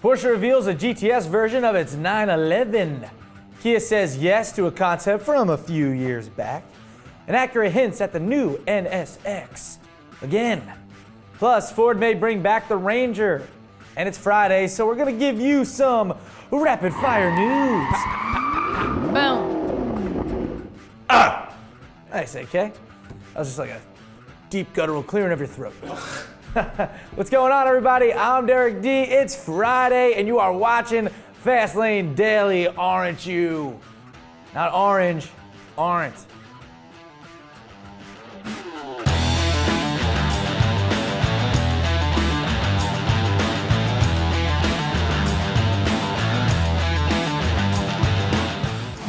Porsche reveals a GTS version of its 911. Kia says yes to a concept from a few years back. And Acura hints at the new NSX again. Plus, Ford may bring back the Ranger. And it's Friday, so we're going to give you some rapid fire news. Boom. Nice, AK. That was just like a deep guttural clearing of your throat. What's going on, everybody? I'm Derek D. It's Friday, and you are watching Fastlane Daily, aren't you? Not orange, aren't.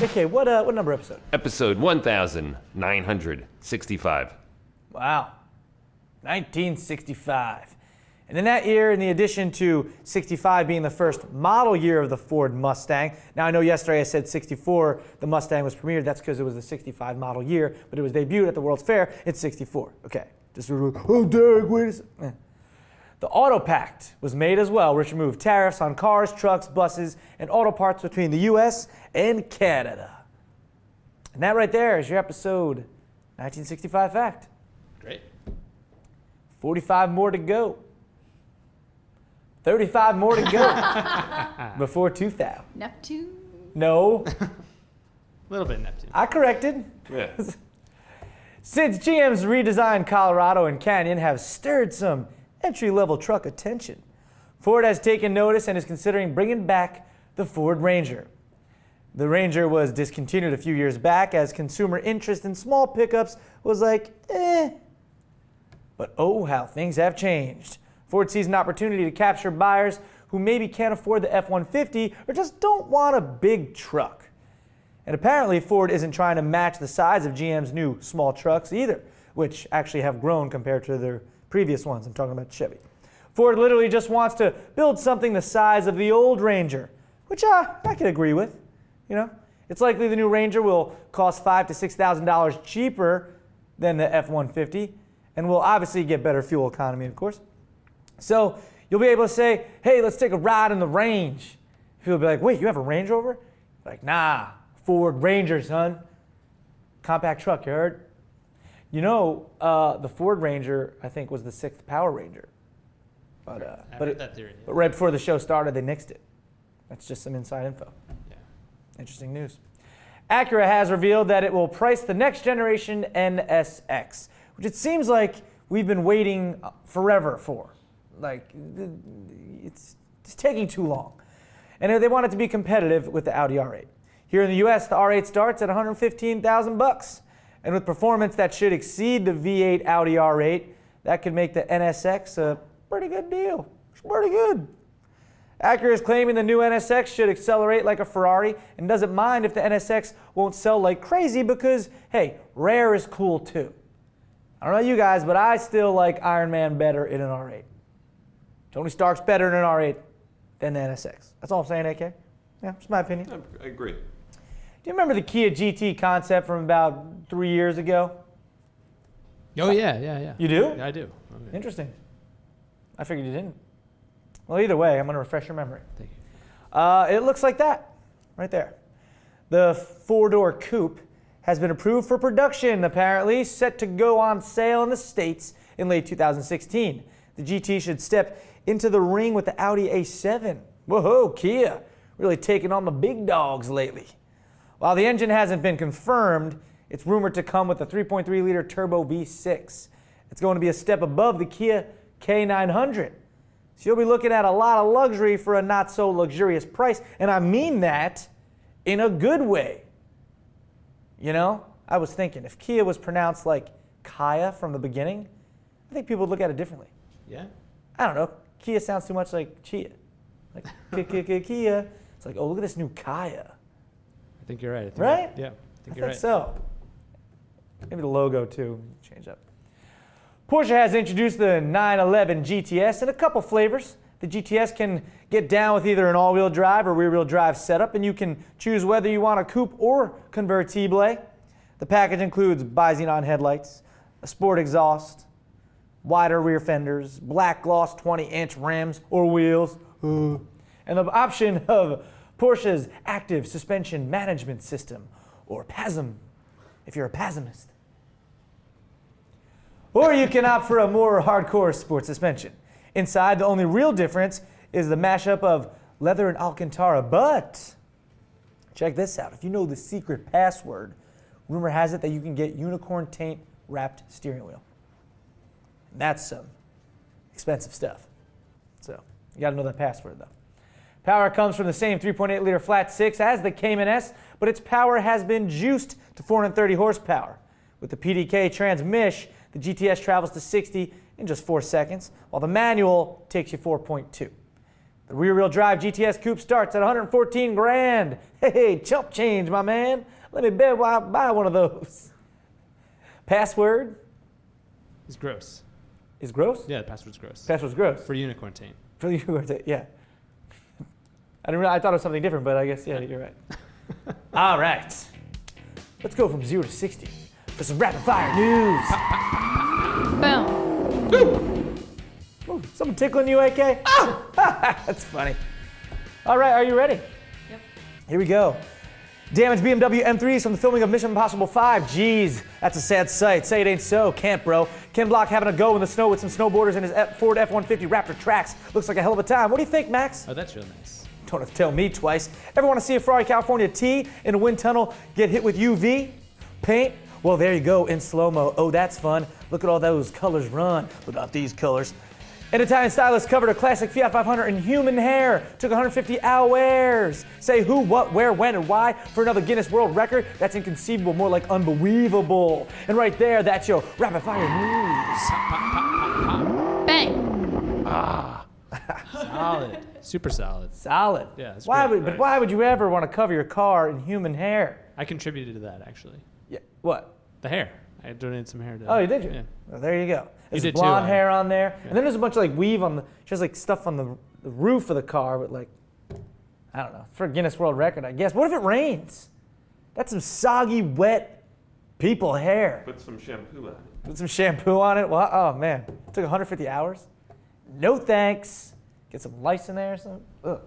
Okay, what number episode? Episode 1965. Wow, 1965. And in that year, in the addition to 65 being the first model year of the Ford Mustang, now I know yesterday I said 64, the Mustang was premiered, that's because it was the 65 model year, but it was debuted at the World's Fair, it's 64. Okay, just oh Derek, wait a second. The Auto Pact was made as well, which removed tariffs on cars, trucks, buses, and auto parts between the US and Canada. And that right there is your episode 1965 fact. Great. 45 more to go. 35 more to go before 2000. Neptune? No. A little bit Neptune. I corrected. Yeah. Since GM's redesigned Colorado and Canyon have stirred some entry-level truck attention, Ford has taken notice and is considering bringing back the Ford Ranger. The Ranger was discontinued a few years back as consumer interest in small pickups was like, eh. But oh, how things have changed. Ford sees an opportunity to capture buyers who maybe can't afford the F-150 or just don't want a big truck. And apparently Ford isn't trying to match the size of GM's new small trucks either, which actually have grown compared to their previous ones. I'm talking about Chevy. Ford literally just wants to build something the size of the old Ranger, which I can agree with. You know, it's likely the new Ranger will cost $5,000 to $6,000 cheaper than the F-150, and will obviously get better fuel economy, of course. So you'll be able to say, hey, let's take a ride in the range. People will be like, wait, you have a Range Rover? Like, nah, Ford Ranger, son. Compact truck, you heard? You know, the Ford Ranger, I think, was the 6th Power Ranger. But right before the show started, they nixed it. That's just some inside info. Yeah. Interesting news. Acura has revealed that it will price the next generation NSX, which it seems like we've been waiting forever for. Like, it's taking too long. And they want it to be competitive with the Audi R8. Here in the US, the R8 starts at $115,000. And with performance that should exceed the V8 Audi R8, that could make the NSX a pretty good deal. It's pretty good. Acura is claiming the new NSX should accelerate like a Ferrari and doesn't mind if the NSX won't sell like crazy because, hey, rare is cool too. I don't know you guys, but I still like Iron Man better in an R8. Tony Stark's better in an R8 than the NSX. That's all I'm saying, AK. Yeah, it's my opinion. I agree. Do you remember the Kia GT concept from about 3 years ago? Oh, yeah. You do? Yeah, I do. Okay. Interesting. I figured you didn't. Well, either way, I'm going to refresh your memory. Thank you. It looks like that, right there. The four-door coupe has been approved for production, apparently, set to go on sale in the States in late 2016. The GT should step into the ring with the Audi A7. Whoa, Kia, really taking on the big dogs lately. While the engine hasn't been confirmed, it's rumored to come with a 3.3-liter turbo V6. It's going to be a step above the Kia K900. So you'll be looking at a lot of luxury for a not-so-luxurious price, and I mean that in a good way. You know, I was thinking, if Kia was pronounced like Kaya from the beginning, I think people would look at it differently. Yeah? I don't know. Kia sounds too much like Chia. Like Kia. It's like, oh, look at this new Kaya. I think you're right. Right? Yeah, I I think you're right. so. Maybe the logo too. Change up. Porsche has introduced the 911 GTS in a couple flavors. The GTS can get down with either an all-wheel drive or rear-wheel drive setup, and you can choose whether you want a coupe or convertible. The package includes bi-xenon headlights, a sport exhaust, wider rear fenders, black gloss 20-inch rims or wheels, and the option of Porsche's Active Suspension Management System, or PASM, if you're a PASMist. Or you can opt for a more hardcore sport suspension. Inside, the only real difference is the mashup of leather and Alcantara, but check this out. If you know the secret password, rumor has it that you can get unicorn taint wrapped steering wheel. And that's some expensive stuff. So you gotta know that password though. Power comes from the same 3.8 liter flat six as the Cayman S, but its power has been juiced to 430 horsepower. With the PDK transmission, the GTS travels to 60 in just 4 seconds, while the manual takes you 4.2. The rear-wheel drive GTS Coupe starts at 114 grand. Hey, chump change, my man. Let me bet why I buy one of those. Password It's gross. is gross? Yeah, the password's gross. Password's gross. For unicorn taint. For the unicorn taint, yeah. I thought it was something different, but I guess, yeah, you're right. All right. Let's go from 0 to 60 for some rapid fire news. Boom. Ooh, someone tickling you, AK? Oh! That's funny. All right, are you ready? Yep. Here we go. Damaged BMW M3s from the filming of Mission Impossible 5. Jeez, that's a sad sight. Say it ain't so. Can't, bro. Ken Block having a go in the snow with some snowboarders in his Ford F-150 RaptorTrax. Looks like a hell of a time. What do you think, Max? Oh, that's real nice. Don't have to tell me twice. Ever want to see a Ferrari California T in a wind tunnel get hit with UV paint? Well, there you go in slow-mo. Oh, that's fun. Look at all those colors run. Look at these colors. An Italian stylist covered a classic Fiat 500 in human hair. Took 150 hours. Say who, what, where, when, and why for another Guinness World Record? That's inconceivable, more like unbelievable. And right there, that's your rapid fire news. Bang. Solid. Super solid. Solid. Yeah, that's why great. but why would you ever want to cover your car in human hair? I contributed to that, actually. Yeah. What? The hair. I donated some hair to Oh, you did you? Yeah. Well, there you go. There's did blonde too, hair on there, and then there's a bunch of like weave on the. She has like stuff on the roof of the car with like, I don't know, for a Guinness World Record, I guess. What if it rains? That's some soggy, wet people hair. Put some shampoo on it. Put some shampoo on it. Well, oh man, it took 150 hours. No thanks. Get some lice in there or something. Ugh.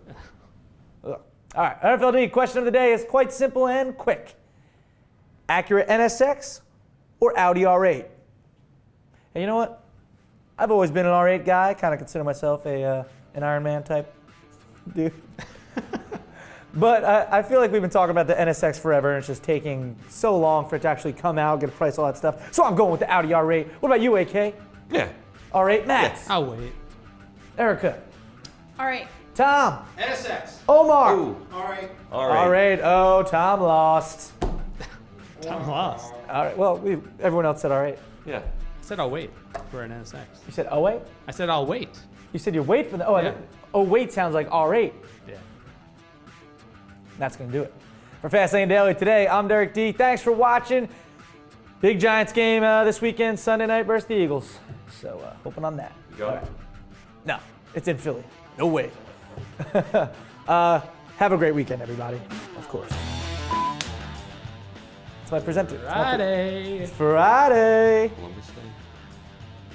Ugh. All right, RFLD question of the day is quite simple and quick. Acura NSX or Audi R8? And you know what? I've always been an R8 guy. I kind of consider myself an Iron Man type dude. But I feel like we've been talking about the NSX forever, and it's just taking so long for it to actually come out, get a price, all that stuff. So I'm going with the Audi R8. What about you, AK? Yeah. R8 Max. I'll wait. Erica. All right. Tom. NSX. Omar. Ooh. All right. All right. R8. Oh, Tom lost. I'm lost. All right. Well, everyone else said R8. Yeah. I said I'll wait for an NSX. You said oh wait. I said I'll wait. You said you wait for the Yeah. oh wait sounds like R8. Yeah. That's gonna do it. For FastLane Daily today, I'm Derek D. Thanks for watching. Big Giants game this weekend, Sunday night versus the Eagles. So hoping on that. You go. All right. No, it's in Philly. No way. Have a great weekend, everybody. Of course. It's my presenter. It's my Friday. It's Friday. Columbus Day.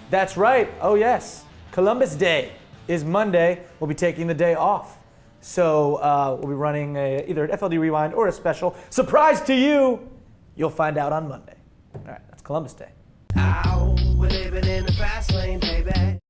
That's right. Oh, yes. Columbus Day is Monday. We'll be taking the day off. So we'll be running either an FLD Rewind or a special. Surprise to you. You'll find out on Monday. All right, that's Columbus Day. Ow, we're living in a